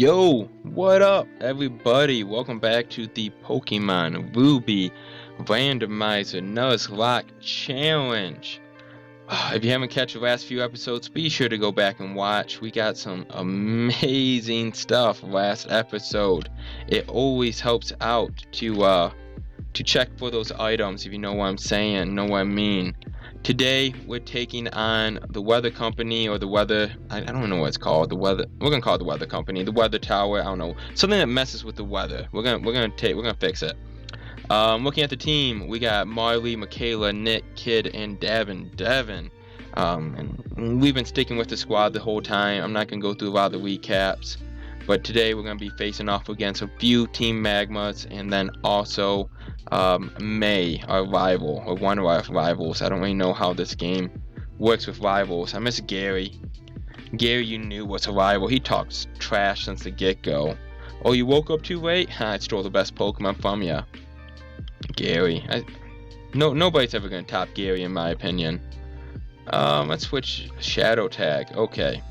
Yo, what up everybody? Welcome back to the Pokemon Ruby Randomizer Nuzlocke Challenge. If you haven't catch the last few episodes, be sure to go back and watch. We got some amazing stuff last episode. It always helps out to check for those items, if you know what I'm saying, know what I mean. Today we're taking on the weather company, or the weather, I don't know what it's called. The weather, we're gonna call it the weather company, the weather tower. I don't know, something that messes with the weather. We're gonna fix it. Looking at the team, we got Marley, Michaela, Nick, Kid, and Devin. And we've been sticking with the squad the whole time. I'm not gonna go through a lot of the recaps, but today we're gonna be facing off against a few Team Magmas, and then also May, our rival, or one of our rivals. I don't really know how this game works with rivals. I miss Gary. Gary, you knew what's a rival. He talks trash since the get-go. Oh, you woke up too late? I stole the best Pokemon from ya. Gary. Nobody's ever gonna top Gary in my opinion. Let's switch Shadow Tag. Okay.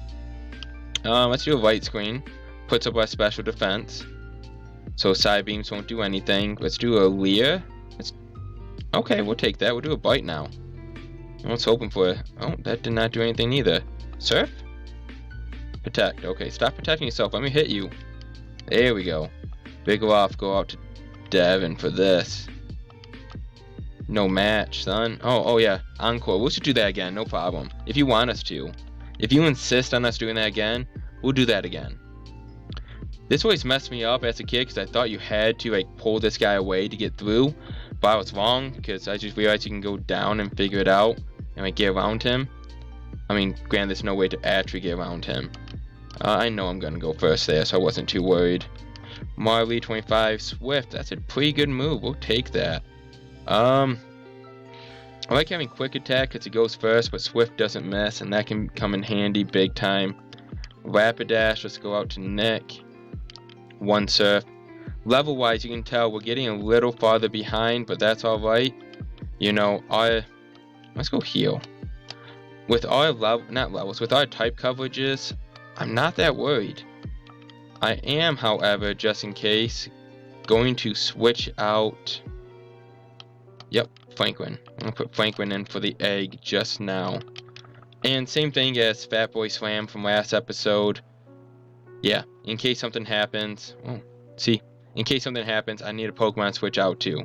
Let's do a light screen. Puts up our special defense, so side beams won't do anything. Let's do a Leer. Okay, we'll take that. We'll do a Bite now. I was hoping for it. Oh, that did not do anything either. Surf? Protect. Okay, stop protecting yourself. Let me hit you. There we go. Big off. Go out to Devin for this. No match, son. Oh yeah. Encore. We should do that again. No problem. If you want us to. If you insist on us doing that again, we'll do that again. This always messed me up as a kid because I thought you had to like pull this guy away to get through, but I was wrong because I just realized you can go down and figure it out and like get around him. I mean, granted, there's no way to actually get around him. I know I'm gonna go first there, so I wasn't too worried. Marley 25 Swift. That's a pretty good move. We'll take that. I like having quick attack because it goes first, but Swift doesn't miss, and that can come in handy big time. Rapidash. Let's go out to Nick. One Surf. Level wise, you can tell we're getting a little farther behind, but that's alright. You know, let's go heal. With our with our type coverages, I'm not that worried. I am, however, just in case, going to switch out. Yep, Franklin. I'm gonna put Franklin in for the egg just now. And same thing as Fat Boy Slam from last episode. Yeah, in case something happens. Oh, see, in case something happens, I need a Pokemon to switch out to.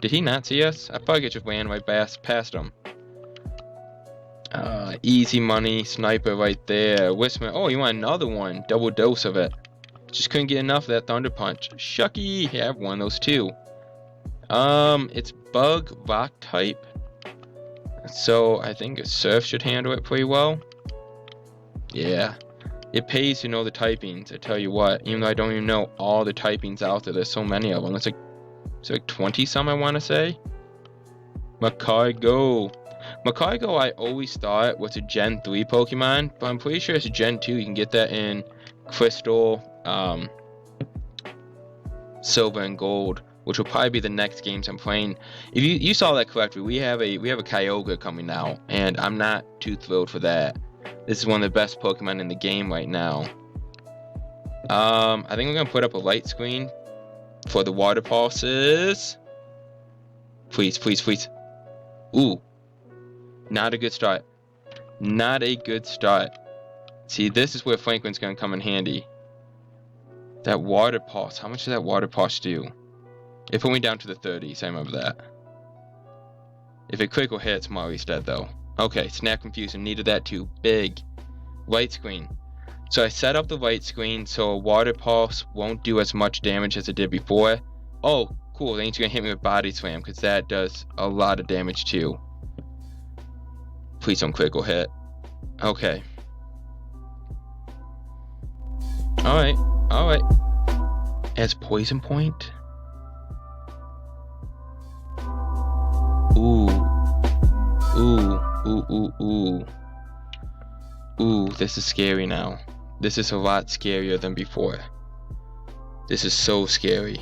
Did he not see us? I thought I just ran right past him. Easy money, sniper right there. Whisper. Oh, you want another one? Double dose of it. Just couldn't get enough of that Thunder Punch. Shucky, yeah, I have one of those too. It's Bug Rock type, so I think a Surf should handle it pretty well. Yeah. It pays to know the typings, I tell you what, even though I don't even know all the typings out there. There's so many of them. It's like 20 some, I want to say. Macargo, I always thought was a Gen 3 Pokemon, but I'm pretty sure it's a Gen 2. You can get that in Crystal, Silver, and Gold, which will probably be the next games I'm playing. If you saw that correctly, we have a Kyogre coming out, and I'm not too thrilled for that. This is one of the best Pokemon in the game right now. I think we're gonna put up a light screen for the water pulses. Please. Ooh, not a good start. Not a good start. See, this is where Franklin's gonna come in handy. That water pulse. How much does that water pulse do? It put me down to the 30s. I remember that. If it critical hits, Marley's dead though. Okay, Snap Confusion, needed that too. Big. Light screen. So I set up the light screen so a water pulse won't do as much damage as it did before. Oh, cool. Then he's going to hit me with Body Slam because that does a lot of damage too. Please don't critical hit. Okay. Alright. As Poison Point? Ooh, this is scary now. This is a lot scarier than before. This is so scary.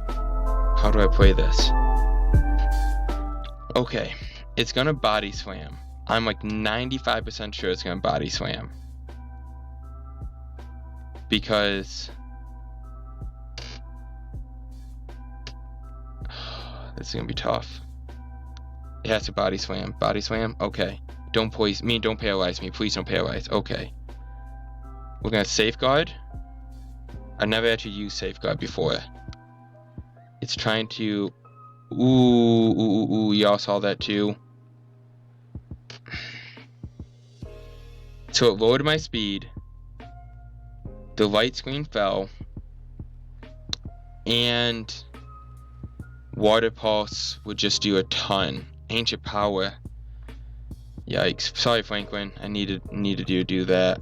How do I play this? Okay, it's gonna Body Slam. I'm like 95% sure it's gonna Body Slam. because this is gonna be tough. It has to body slam. Body slam? Okay. Don't poison me, don't paralyze me. Please don't paralyze. Okay. We're gonna safeguard. I never actually used safeguard before. It's trying to... Ooh, y'all saw that too. So it lowered my speed. The light screen fell. And water pulse would just do a ton. Ancient power. Yikes. Sorry, Franklin. I needed you to do that.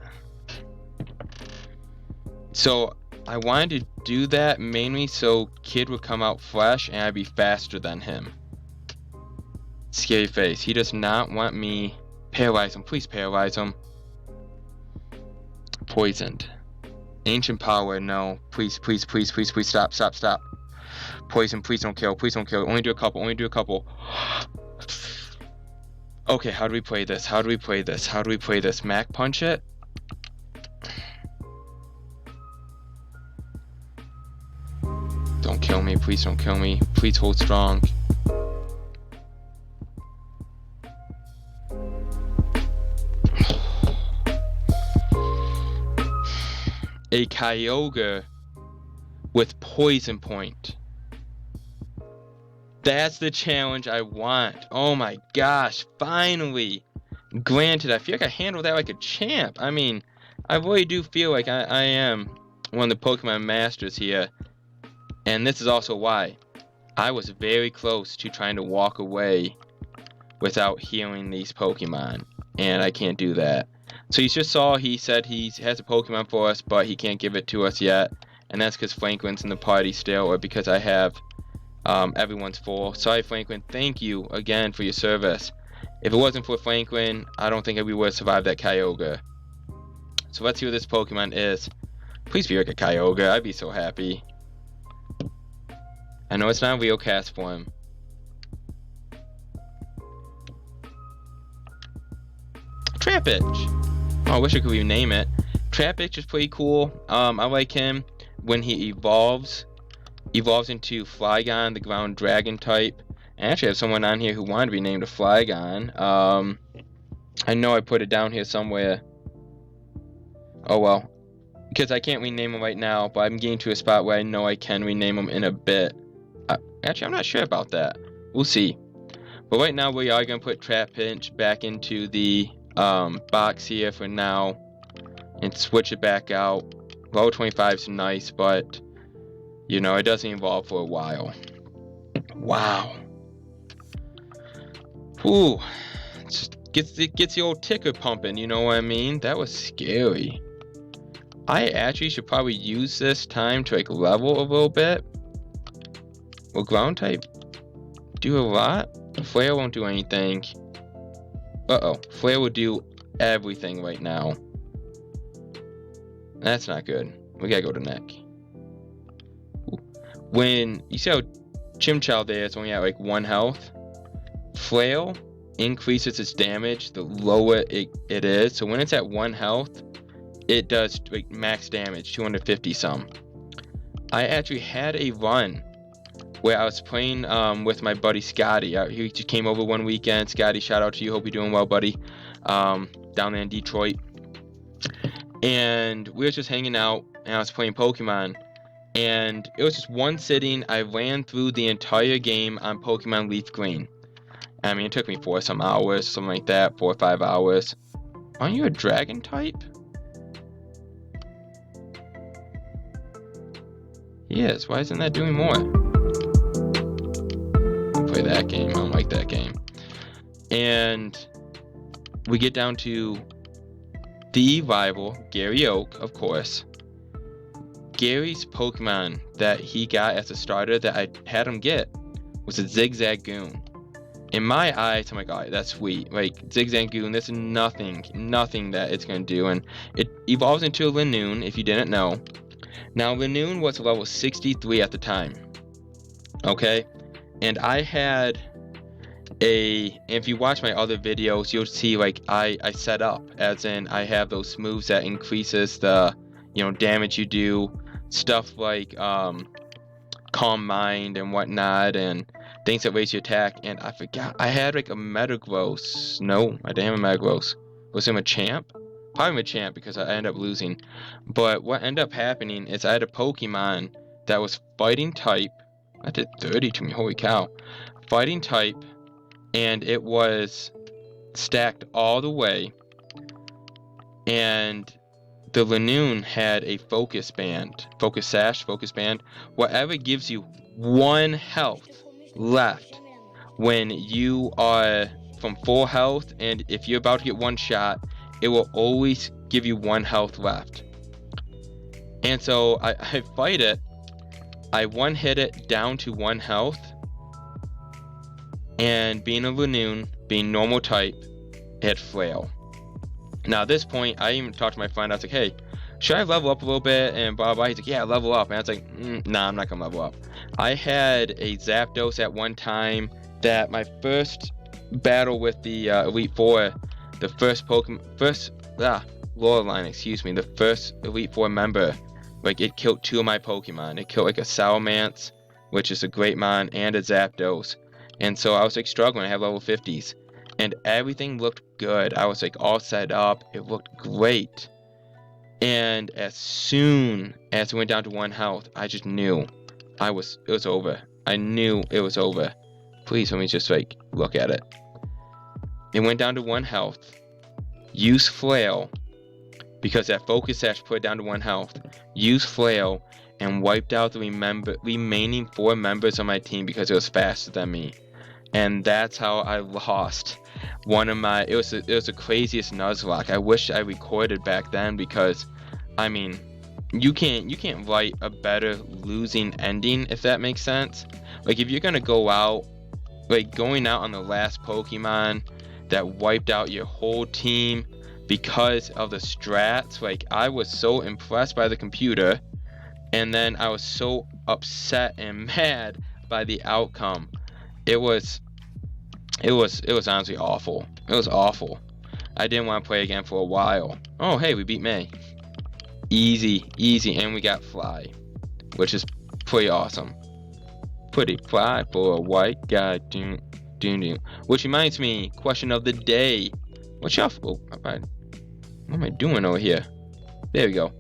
So I wanted to do that mainly so Kid would come out fresh and I'd be faster than him. Scary face. He does not want me. Paralyze him. Please paralyze him. Poisoned. Ancient power. No. Please stop. Poison. Please don't kill. Only do a couple. Okay, how do we play this? Mac punch it? Don't kill me. Please don't kill me. Please hold strong. A Kyogre with poison point. That's the challenge I want. Oh my gosh, finally. Granted, I feel like I handled that like a champ. I mean, I really do feel like I am one of the Pokemon masters here. And this is also why I was very close to trying to walk away without healing these Pokemon. And I can't do that. So you just saw he said he has a Pokemon for us, but he can't give it to us yet. And that's because Franklin's in the party still, or because I have everyone's full. Sorry, Franklin. Thank you again for your service. If it wasn't for Franklin, I don't think we would have survived that Kyogre. So let's see what this Pokemon is. Please be like a Kyogre. I'd be so happy. I know it's not a real cast form. Trapinch. Oh, I wish I could rename it. Trapinch is pretty cool. I like him when he evolves into Flygon, the ground dragon type. I actually have someone on here who wanted to be named a Flygon. I know I put it down here somewhere. Oh well. Because I can't rename him right now, but I'm getting to a spot where I know I can rename him in a bit. Actually, I'm not sure about that. We'll see. But right now, we are going to put Trapinch back into the box here for now. And switch it back out. Level 25 is nice, but... you know, it doesn't evolve for a while. Wow. Ooh. It gets the old ticker pumping, you know what I mean? That was scary. I actually should probably use this time to like level a little bit. Will ground type do a lot? Flare won't do anything. Uh-oh. Flare will do everything right now. That's not good. We gotta go to neck. When you see how Chimchar there is only at like 1 health, Flail increases its damage the lower it is. So when it's at 1 health, it does like max damage, 250 some. I actually had a run where I was playing with my buddy Scotty. He just came over one weekend. Scotty, shout out to you. Hope you're doing well, buddy. Down there in Detroit. And we were just hanging out, and I was playing Pokemon. And it was just one sitting. I ran through the entire game on Pokemon Leaf Green. I mean, it took me 4 some hours, something like that, 4 or 5 hours. Aren't you a dragon type? He is. Why isn't that doing more? I'll play that game. I don't like that game. And we get down to the rival, Gary Oak, of course. Gary's Pokemon that he got as a starter that I had him get was a Zigzagoon. In my eyes, I'm like, alright, that's sweet. Like, Zigzagoon, there's nothing that it's going to do. And it evolves into a Linoon, if you didn't know. Now, Linoon was level 63 at the time. Okay? And I had if you watch my other videos, you'll see, like, I set up. As in, I have those moves that increases the damage you do, stuff like Calm Mind and whatnot, and things that raise your attack. And I forgot, I had like a Metagross. No, I didn't have a Metagross. Was it a Machamp? Probably a Machamp because I ended up losing. But what ended up happening is I had a Pokemon that was fighting type. I did 30 to me, holy cow. Fighting type, and it was stacked all the way. And the Lanoon had a focus sash, whatever gives you 1 health left when you are from full health, and if you're about to get one shot, it will always give you 1 health left. And so I fight it, I one hit it down to 1 health, and being a Lanoon, being normal type, it had Flail. Now at this point, I even talked to my friend. I was like, hey, should I level up a little bit? And blah blah. He's like, yeah, level up. And I was like, nah, I'm not gonna level up. I had a Zapdos at one time that my first battle with the Elite Four, the first Loreline, the first Elite Four member, like it killed 2 of my Pokemon. It killed like a Salamence, which is a Greatmon, and a Zapdos. And so I was like struggling. I had level 50s. And everything looked good. I was like all set up. It looked great. And as soon as it went down to 1 health, I just knew it was over. I knew it was over. Please let me just like look at it. It went down to 1 health. Use Flail, because that Focus Sash put it down to 1 health. Use Flail and wiped out the remaining 4 members of my team because it was faster than me. And that's how I lost one of my. It was the craziest Nuzlocke. I wish I recorded back then, because, I mean, you can't write a better losing ending, if that makes sense. Like if you're gonna go out, like going out on the last Pokemon that wiped out your whole team because of the strats. Like I was so impressed by the computer, and then I was so upset and mad by the outcome. It was honestly awful. It was awful. I didn't want to play again for a while. Oh, hey, we beat May. Easy, and we got Fly, which is pretty awesome. Pretty fly for a white guy. Which reminds me, question of the day. What am I doing over here? There we go.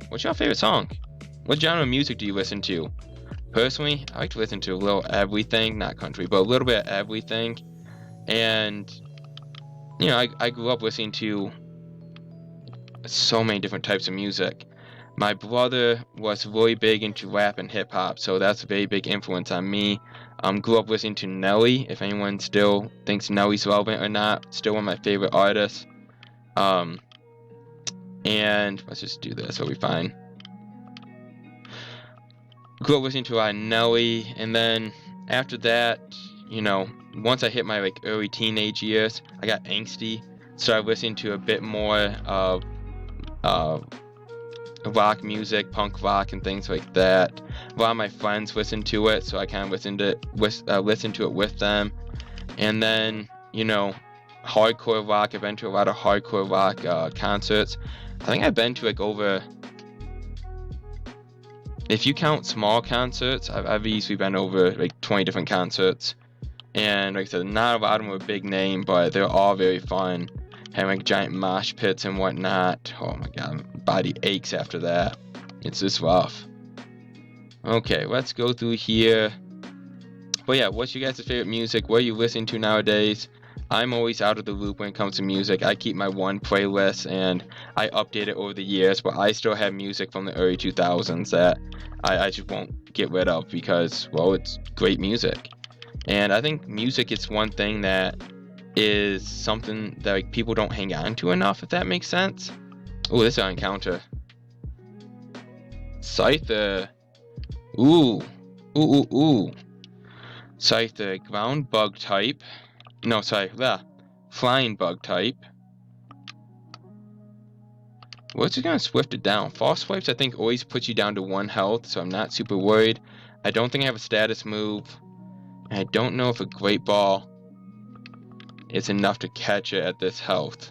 What's your favorite song? What genre of music do you listen to? Personally, I like to listen to a little everything, not country, but a little bit of everything. And, I grew up listening to so many different types of music. My brother was really big into rap and hip hop, so that's a very big influence on me. Grew up listening to Nelly, if anyone still thinks Nelly's relevant or not. Still one of my favorite artists. And let's just do this, it'll be fine. Grew up listening to a lot of Nelly, and then after that, once I hit my like early teenage years, I got angsty. Started listening to a bit more of rock music, punk rock, and things like that. A lot of my friends listened to it, so I kind of listened to it with them. And then, hardcore rock. I've been to a lot of hardcore rock concerts. I think I've been to like over. If you count small concerts, I've easily been over like 20 different concerts. And like I said, not a lot of them were big name, but they're all very fun. Having like giant mosh pits and whatnot. Oh my god, my body aches after that. It's just rough. Okay, let's go through here. But yeah, what's your guys' favorite music? What are you listening to nowadays? I'm always out of the loop when it comes to music. I keep my one playlist and I update it over the years, but I still have music from the early 2000s that I just won't get rid of because, well, it's great music. And I think music is one thing that is something that like, people don't hang on to enough, if that makes sense. Oh, this is an encounter. Scyther. Ooh. Scyther, ground bug type. No, sorry, flying bug type. What's it gonna swift it down? False swipes, I think, always puts you down to 1 health, so I'm not super worried. I don't think I have a status move. And I don't know if a Great Ball is enough to catch it at this health.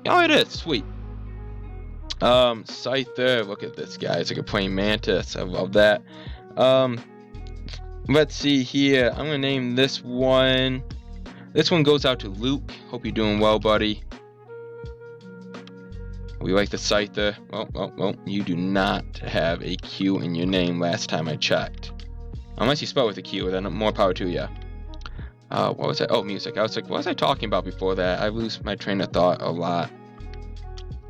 Oh, it is! Sweet. Scyther, look at this guy. It's like a praying mantis. I love that. Let's see here. I'm gonna name this one. This one goes out to Luke. Hope you're doing well, buddy. We like the Scyther. Well, you do not have a Q in your name last time I checked. Unless you spell with a Q, then more power to you. What was that? Oh, music. I was like, what was I talking about before that? I lose my train of thought a lot.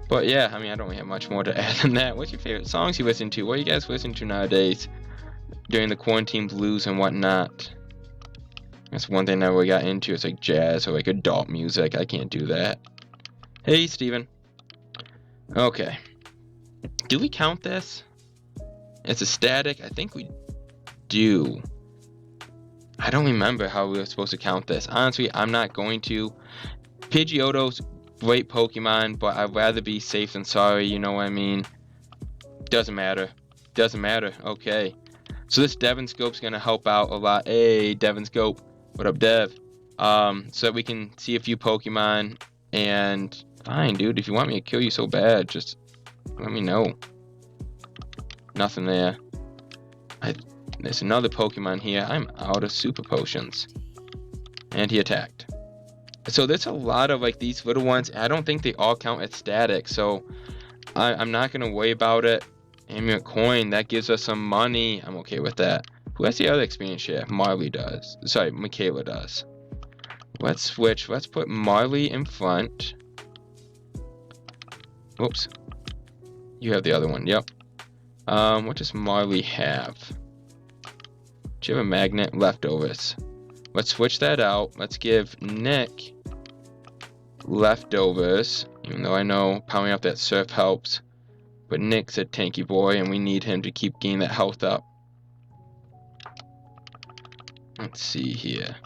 But yeah, I mean, I don't really have much more to add than that. What's your favorite songs you listen to? What are you guys listening to nowadays during the quarantine blues and whatnot? That's one thing I really got into. It's like jazz or like adult music. I can't do that. Hey, Steven. Okay. Do we count this? It's a static. I think we do. I don't remember how we were supposed to count this. Honestly, I'm not going to. Pidgeotto's great Pokemon, but I'd rather be safe than sorry, you know what I mean? Doesn't matter. Doesn't matter. Okay. So this Devon Scope's gonna help out a lot. Hey, Devon Scope. What up, Dev? So that we can see a few Pokemon. And fine, dude. If you want me to kill you so bad, just let me know. Nothing there. There's another Pokemon here. I'm out of super potions. And he attacked. So there's a lot of like these little ones. I don't think they all count as static. So I'm not going to worry about it. Amulet coin, that gives us some money. I'm okay with that. Who has the other experience share? Marley does. Sorry, Michaela does. Let's switch. Let's put Marley in front. Whoops. You have the other one. Yep. What does Marley have? Do you have a magnet? Leftovers. Let's switch that out. Let's give Nick leftovers. Even though I know powering up that surf helps. But Nick's a tanky boy and we need him to keep getting that health up. Let's see here.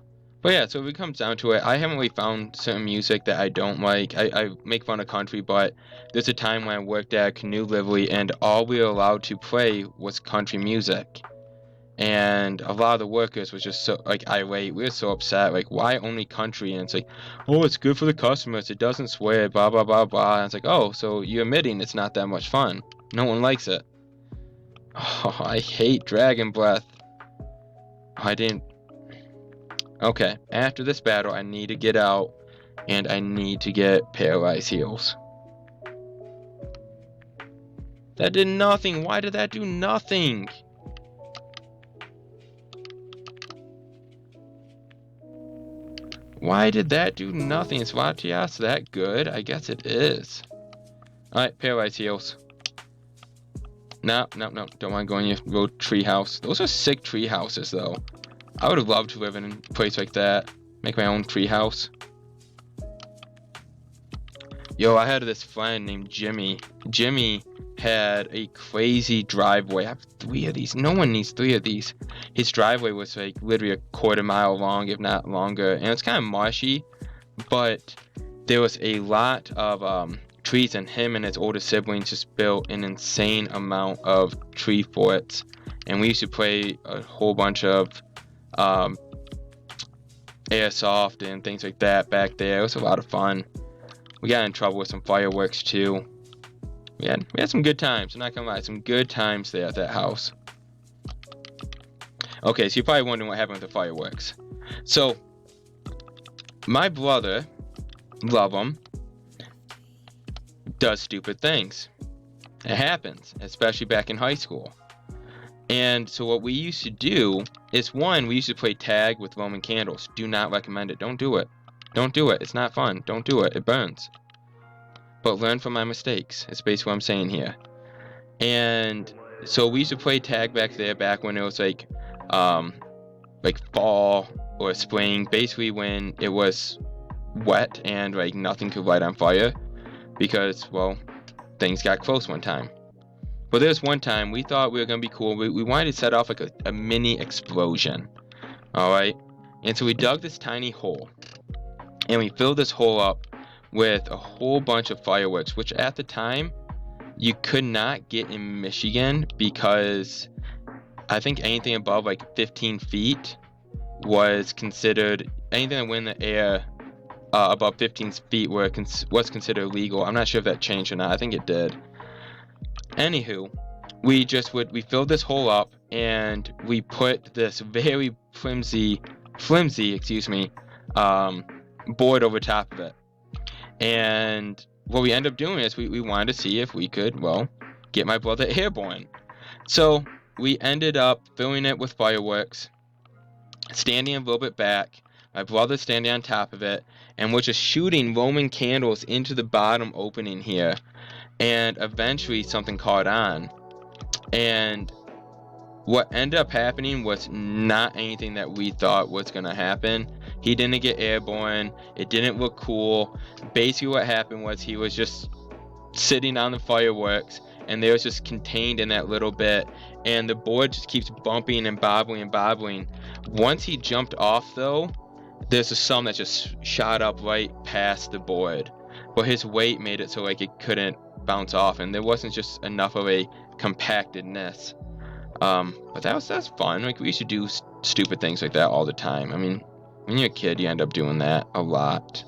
But yeah, so if it comes down to it, I haven't really found certain music that I don't like. I make fun of country, but there's a time when I worked at a canoe livery and all we were allowed to play was country music. And a lot of the workers was just so like irate. We were so upset. Like, why only country? And it's like, oh, it's good for the customers. It doesn't swear. Blah blah blah blah. And it's like, oh, so you're admitting it's not that much fun. No one likes it. Oh, I hate Dragon Breath. I didn't. Okay, after this battle, I need to get out, and I need to get Paralyzed Heals. That did nothing. Why did that do nothing? Why did that do nothing? Is Latias that good? I guess it is. Alright, Paralyzed Heals. No. Don't want to go in your road tree house. Those are sick tree houses, though. I would have loved to live in a place like that. Make my own tree house. Yo, I had this friend named Jimmy. Jimmy had a crazy driveway. I have 3 of these. No one needs 3 of these. His driveway was like literally a quarter-mile long, if not longer. And it's kind of marshy, but there was a lot of trees, and him and his older siblings just built an insane amount of tree forts. And we used to play a whole bunch of airsoft and things like that back there. It was a lot of fun. We got in trouble with some fireworks too. We had some good times. I'm not gonna lie, some good times there at that house. Okay, so you're probably wondering what happened with the fireworks. So my brother, love him, does stupid things. It happens, especially back in high school. And so what we used to do is, one, we used to play tag with Roman candles. Do not recommend it. Don't do it. Don't do it. It's not fun. Don't do it. It burns. But learn from my mistakes. It's basically what I'm saying here. And so we used to play tag back there, back when it was like fall or spring, basically when it was wet and like nothing could light on fire because, well, things got close one time. But there was one time we thought we were going to be cool. We wanted to set off like a mini explosion. Alright? And so we dug this tiny hole. And we filled this hole up with a whole bunch of fireworks, which at the time you could not get in Michigan because I think anything above like 15 feet was considered, anything that went in the air above 15 feet was considered illegal. I'm not sure if that changed or not. I think it did. Anywho, we filled this hole up, and we put this very flimsy, board over top of it. And what we ended up doing is we wanted to see if we could, well, get my brother airborne. So we ended up filling it with fireworks, standing a little bit back, my brother standing on top of it, and we're just shooting Roman candles into the bottom opening here. And eventually something caught on. And what ended up happening was not anything that we thought was going to happen. He didn't get airborne. It didn't look cool. Basically what happened was he was just sitting on the fireworks, and they was just contained in that little bit, and the board just keeps bumping and bobbling. Once he jumped off though, there's some that just shot up right past the board, but his weight made it so like it couldn't bounce off, and there wasn't just enough of a compactedness. But that's fun. Like, we used to do stupid things like that all the time. I mean, when you're a kid, you end up doing that a lot.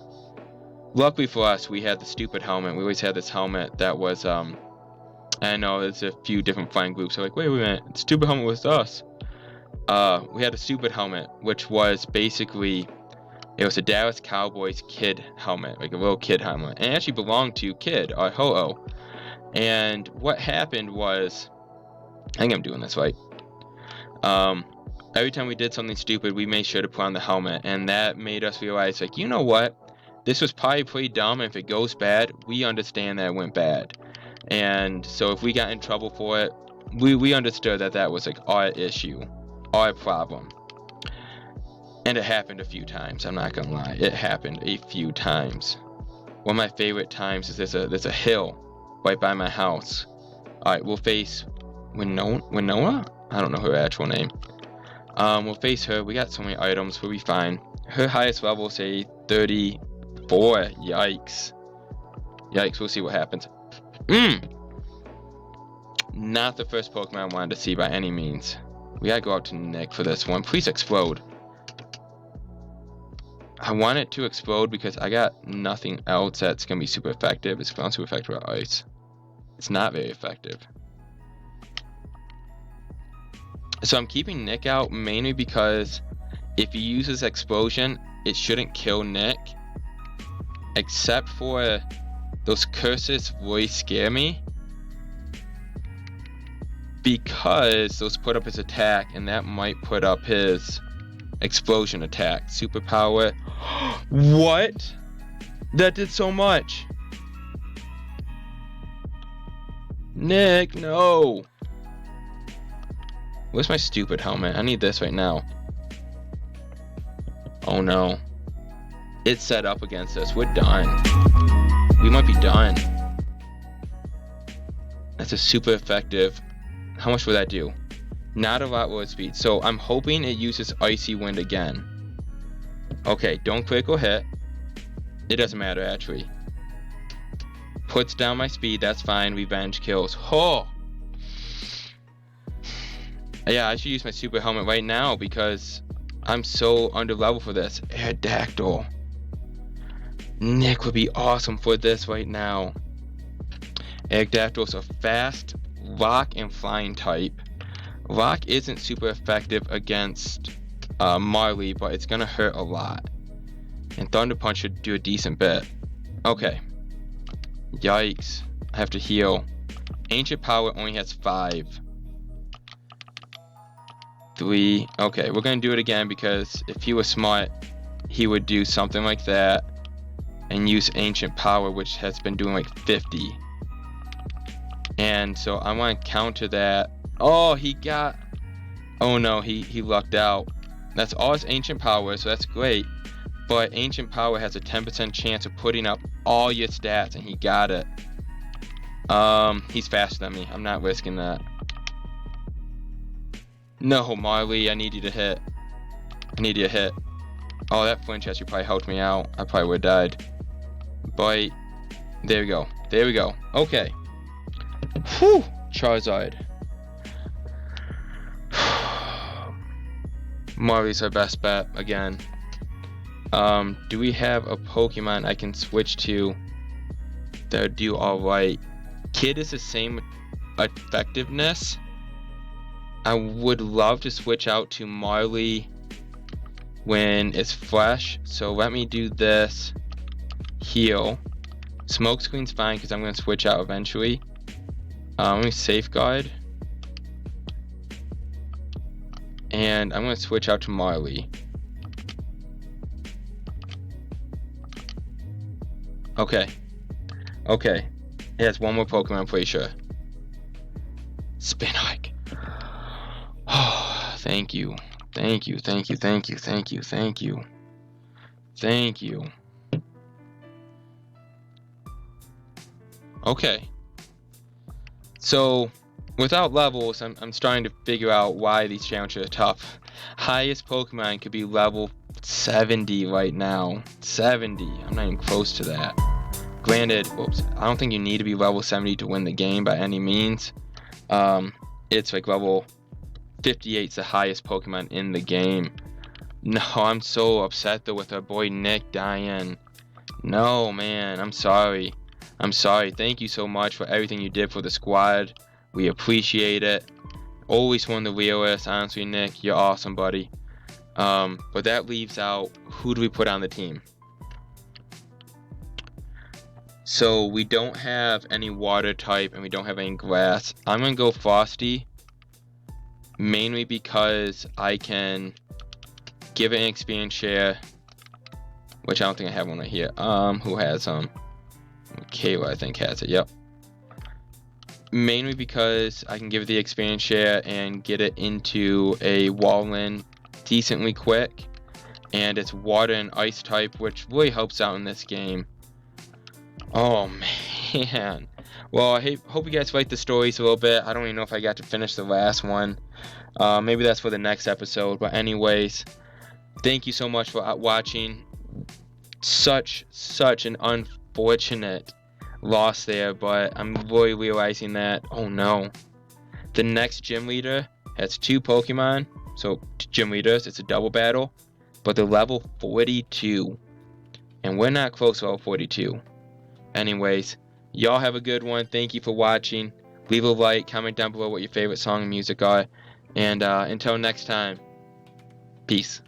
Luckily for us, we had the stupid helmet. We always had this helmet that was I know there's a few different flying groups. So like, wait a minute, the stupid helmet was us. We had a stupid helmet, which was basically, it was a Dallas Cowboys kid helmet, like a little kid helmet, and it actually belonged to Kid, or Ho-Oh. And what happened was, I think I'm doing this right. Every time we did something stupid, we made sure to put on the helmet, and that made us realize, like, you know what? This was probably pretty dumb, and if it goes bad, we understand that it went bad. And so if we got in trouble for it, we understood that was like our issue, our problem. And it happened a few times, I'm not gonna lie. It happened a few times. One of my favorite times is there's a hill right by my house. Alright, we'll face Winona? I don't know her actual name. We'll face her. We got so many items. We'll be fine. Her highest level is a 34. Yikes. We'll see what happens. Not the first Pokemon I wanted to see by any means. We gotta go out to Nick for this one. Please explode. I want it to explode because I got nothing else that's gonna be super effective. It's not super effective with ice. It's not very effective. So I'm keeping Nick out mainly because if he uses Explosion, it shouldn't kill Nick. Except for those curses really scare me, because those put up his attack, and that might put up his explosion attack. Superpower. What? That did so much. Nick, no. Where's my stupid helmet? I need this right now. Oh no. It's set up against us. We're done. We might be done. That's a super effective. How much will that do? Not a lot with speed. So I'm hoping it uses Icy Wind again. Okay, don't critical hit. It doesn't matter actually. Puts down my speed, that's fine. Revenge kills. Oh! Yeah, I should use my super helmet right now because I'm so under level for this. Aerodactyl. Nick would be awesome for this right now. Aerodactyl is a fast rock and flying type. Rock isn't super effective against Marley, but it's gonna hurt a lot. And Thunder Punch should do a decent bit. Okay. Yikes. I have to heal. Ancient Power only has 5. 3. Okay, we're gonna do it again because if he was smart, he would do something like that and use Ancient Power, which has been doing like 50. And so I want to counter that. Oh, he got... Oh no, he lucked out. That's all his Ancient Power, so that's great. But Ancient Power has a 10% chance of putting up all your stats, and he got it. He's faster than me. I'm not risking that. No, Marley, I need you to hit. I need you to hit. Oh, that flinch actually probably helped me out. I probably would have died. Bite. There we go. There we go. Okay. Whew. Charizard. Marley's our best bet again. Do we have a Pokemon I can switch to that would do alright? Kid is the same effectiveness, I would love to switch out to Marley when it's fresh. So let me do this. Heal. Smokescreen's fine because I'm going to switch out eventually. Let me safeguard. And I'm going to switch out to Marley. Okay. Okay. It has one more Pokemon, I'm pretty sure. Spin Hike. Oh, thank you. Thank you, thank you, thank you, thank you, thank you. Thank you. Okay. So, without levels, I'm starting to figure out why these challenges are tough. Highest Pokemon could be level 70 right now. 70. I'm not even close to that. Granted, whoops, I don't think you need to be level 70 to win the game by any means. It's like level 58's the highest Pokemon in the game. No, I'm so upset though with our boy Nick dying. No, man, I'm sorry. I'm sorry. Thank you so much for everything you did for the squad. We appreciate it. Always one of the realest. Honestly, Nick, you're awesome, buddy. But that leaves out, who do we put on the team? So we don't have any water type and we don't have any grass. I'm gonna go Frosty, mainly because I can give it an experience share, which I don't think I have one right here. Who has Kayla, I think, has it. Yep. Mainly because I can give it the experience share and get it into a Wallin decently quick, and it's water and ice type, which really helps out in this game. Oh man. Well, I hope you guys liked the stories a little bit. I don't even know if I got to finish the last one. Maybe that's for the next episode. But anyways, thank you so much for watching. Such an unfortunate loss there, but I'm really realizing that, oh no, the next gym leader has 2 Pokemon. So gym leaders, it's a double battle, but they're level 42, and we're not close to level 42. Anyways, y'all have a good one. Thank you for watching. Leave a like, comment down below what your favorite song and music are, and until next time, peace.